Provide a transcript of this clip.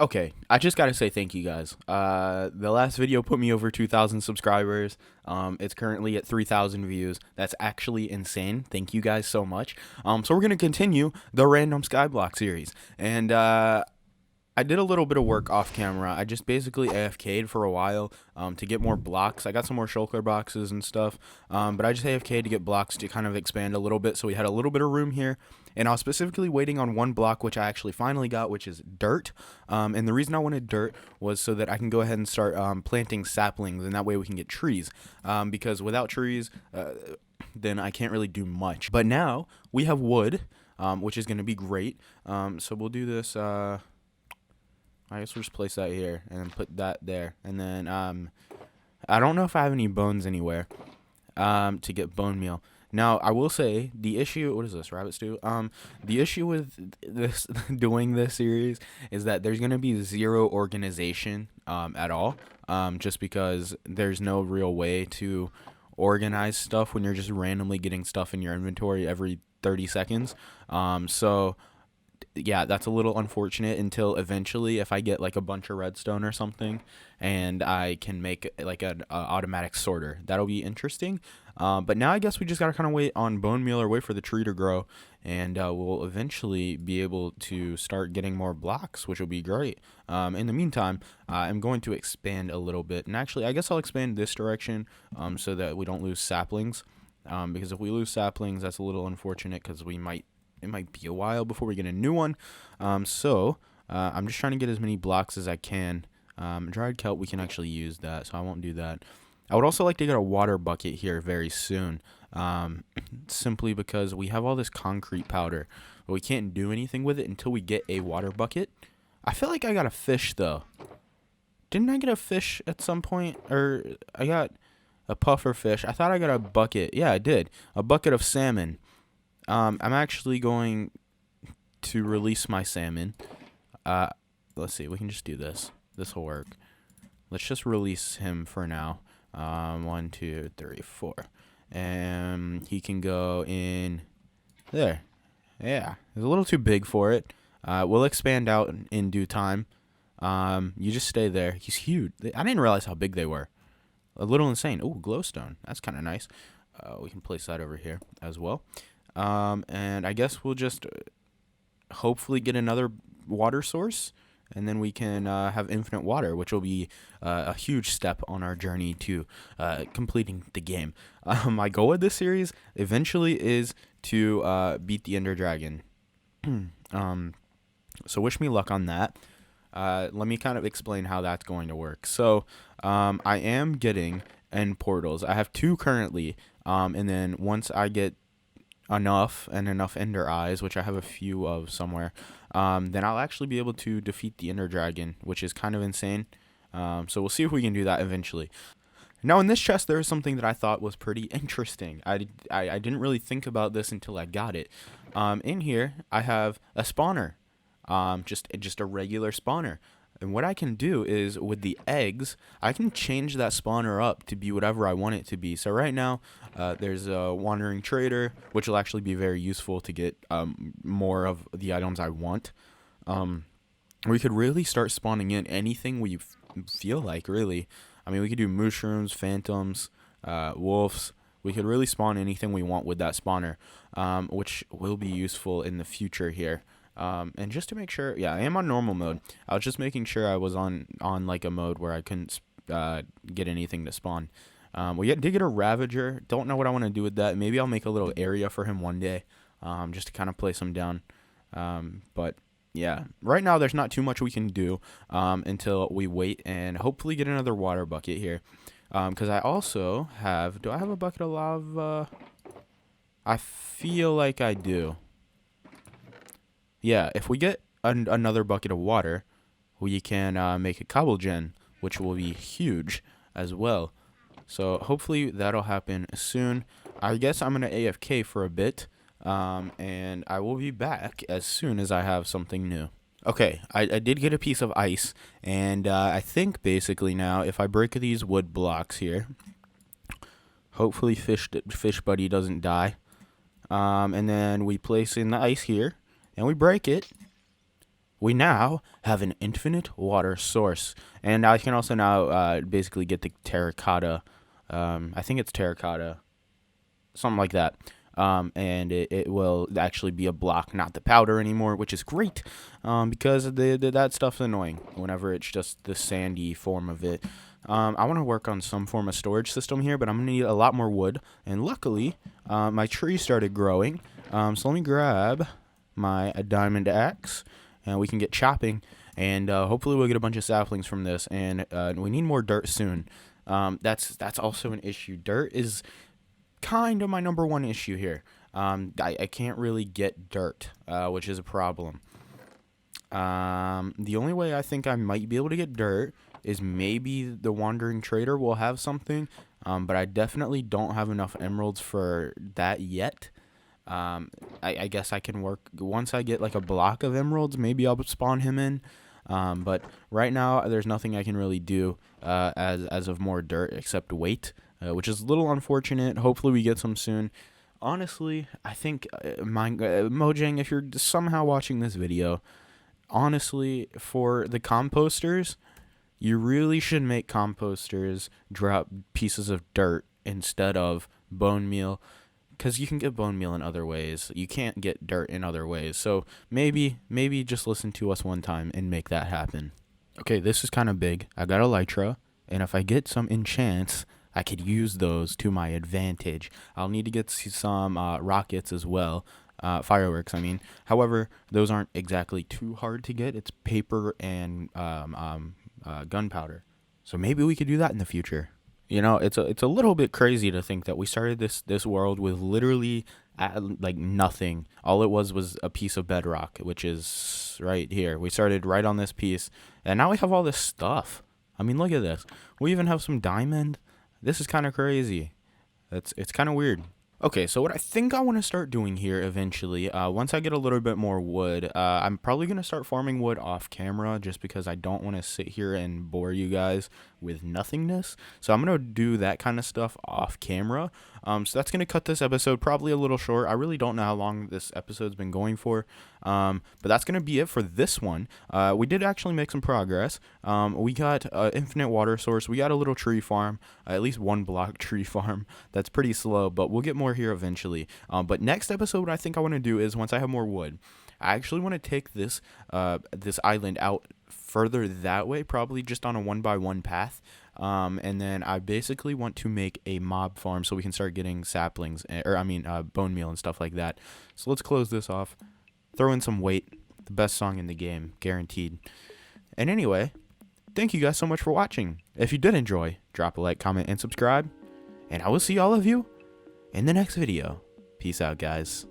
Okay, I just gotta say thank you guys. The last video put me over 2,000 subscribers. It's currently at 3,000 views. That's actually insane. Thank you guys so much. So we're gonna continue the random Skyblock series, and I did a little bit of work off camera. I just basically AFK'd for a while to get more blocks. I got some more shulker boxes and stuff, but I just AFK'd to get blocks to kind of expand a little bit, so we had a little bit of room here. And I was specifically waiting on one block, which I actually finally got, which is dirt. And the reason I wanted dirt was so that I can go ahead and start planting saplings, and that way we can get trees. Because without trees, then I can't really do much. But now we have wood, which is going to be great. So we'll do this. I guess we'll just place that here and then put that there. And then I don't know if I have any bones anywhere to get bone meal. Now, I will say the issue, what is this, rabbit stew? The issue with this doing this series is that there's going to be zero organization at all, just because there's no real way to organize stuff when you're just randomly getting stuff in your inventory every 30 seconds. So yeah, that's a little unfortunate until eventually if I get like a bunch of redstone or something and I can make like an automatic sorter. That'll be interesting. But now I guess we just got to kind of wait on bone meal or wait for the tree to grow, and we'll eventually be able to start getting more blocks, which will be great. In the meantime, I'm going to expand a little bit, and actually I guess I'll expand this direction so that we don't lose saplings, because if we lose saplings, that's a little unfortunate because it might be a while before we get a new one. So I'm just trying to get as many blocks as I can. Dried kelp, we can actually use that, so I won't do that. I would also like to get a water bucket here very soon, simply because we have all this concrete powder, but we can't do anything with it until we get a water bucket. I feel like I got a fish, though. Didn't I get a fish at some point? Or I got a puffer fish. I thought I got a bucket. Yeah, I did. A bucket of salmon. I'm actually going to release my salmon. Let's see. We can just do this. This will work. Let's just release him for now. 1, 2, 3, 4. And he can go in there. Yeah. It's a little too big for it. We'll expand out in due time. You just stay there. He's huge. I didn't realize how big they were. A little insane. Oh, glowstone. That's kind of nice. We can place that over here as well. And I guess we'll just hopefully get another water source, and then we can have infinite water, which will be a huge step on our journey to completing the game. My goal with this series eventually is to beat the Ender Dragon. So wish me luck on that. Let me kind of explain how that's going to work. So I am getting end portals. I have 2 currently, and then once I get enough ender eyes, which I have a few of somewhere, then I'll actually be able to defeat the Ender Dragon, which is kind of insane. So we'll see if we can do that eventually. Now in this chest there is something that I thought was pretty interesting. I didn't really think about this until I got it. In here I have a spawner, just a regular spawner. And what I can do is, with the eggs, I can change that spawner up to be whatever I want it to be. So right now, there's a wandering trader, which will actually be very useful to get more of the items I want. We could really start spawning in anything we feel like, really. I mean, we could do mushrooms, phantoms, wolves. We could really spawn anything we want with that spawner, which will be useful in the future here. And just to make sure, yeah, I am on normal mode. I was just making sure I was on like a mode where I couldn't get anything to spawn. We did get a Ravager. Don't know what I want to do with that. Maybe I'll make a little area for him one day, just to kind of place him down. But yeah, right now there's not too much we can do until we wait and hopefully get another water bucket here. Because I also have, do I have a bucket of lava? I feel like I do. Yeah, if we get another bucket of water, we can make a cobble gen, which will be huge as well. So hopefully that'll happen soon. I guess I'm going to AFK for a bit, and I will be back as soon as I have something new. Okay, I did get a piece of ice, and I think basically now if I break these wood blocks here, hopefully fish buddy doesn't die. And then we place in the ice here, and we break it. we now have an infinite water source. And I can also now basically get the terracotta. I think it's terracotta, something like that. And it will actually be a block, not the powder anymore, which is great, because that stuff's annoying whenever it's just the sandy form of it. I want to work on some form of storage system here, but I'm going to need a lot more wood. And luckily, my tree started growing. So let me grab my diamond axe, and we can get chopping. And hopefully we'll get a bunch of saplings from this. And we need more dirt soon. That's also an issue. Dirt is kind of my number one issue here. I can't really get dirt, which is a problem. The only way I think I might be able to get dirt is maybe the wandering trader will have something, but I definitely don't have enough emeralds for that yet. I guess I can work once I get like a block of emeralds, maybe I'll spawn him in. But right now there's nothing I can really do as of more dirt except wait. Which is a little unfortunate. Hopefully we get some soon. Honestly, I think Mojang, if you're somehow watching this video, honestly, for the composters, you really should make composters drop pieces of dirt instead of bone meal, because you can get bone meal in other ways. You can't get dirt in other ways. So maybe just listen to us one time and make that happen. Okay, this is kind of big. I got elytra, and if I get some enchants, I could use those to my advantage. I'll need to get some rockets as well. Fireworks, I mean. However, those aren't exactly too hard to get. It's paper and gunpowder. So maybe we could do that in the future. You know, it's a little bit crazy to think that we started this world with literally like nothing. All it was a piece of bedrock, which is right here. We started right on this piece, and now we have all this stuff. I mean, look at this. We even have some diamond. This is kind of crazy. It's kind of weird. Okay, so what I think I want to start doing here eventually, once I get a little bit more wood, I'm probably going to start farming wood off camera just because I don't want to sit here and bore you guys with nothingness. So I'm going to do that kind of stuff off camera. So that's going to cut this episode probably a little short. I really don't know how long this episode's been going for, but that's going to be it for this one. We did actually make some progress. We got an infinite water source. We got a little tree farm, at least one block tree farm. That's pretty slow, but we'll get more here eventually. But next episode, what I think I want to do is once I have more wood, I actually want to take this this island out further that way, probably just on a 1x1 path. And then I basically want to make a mob farm so we can start getting saplings, bone meal and stuff like that. So let's close this off. Throw in some weight. The best song in the game, guaranteed. And anyway, thank you guys so much for watching. If you did enjoy, drop a like, comment, and subscribe. And I will see all of you in the next video. Peace out, guys.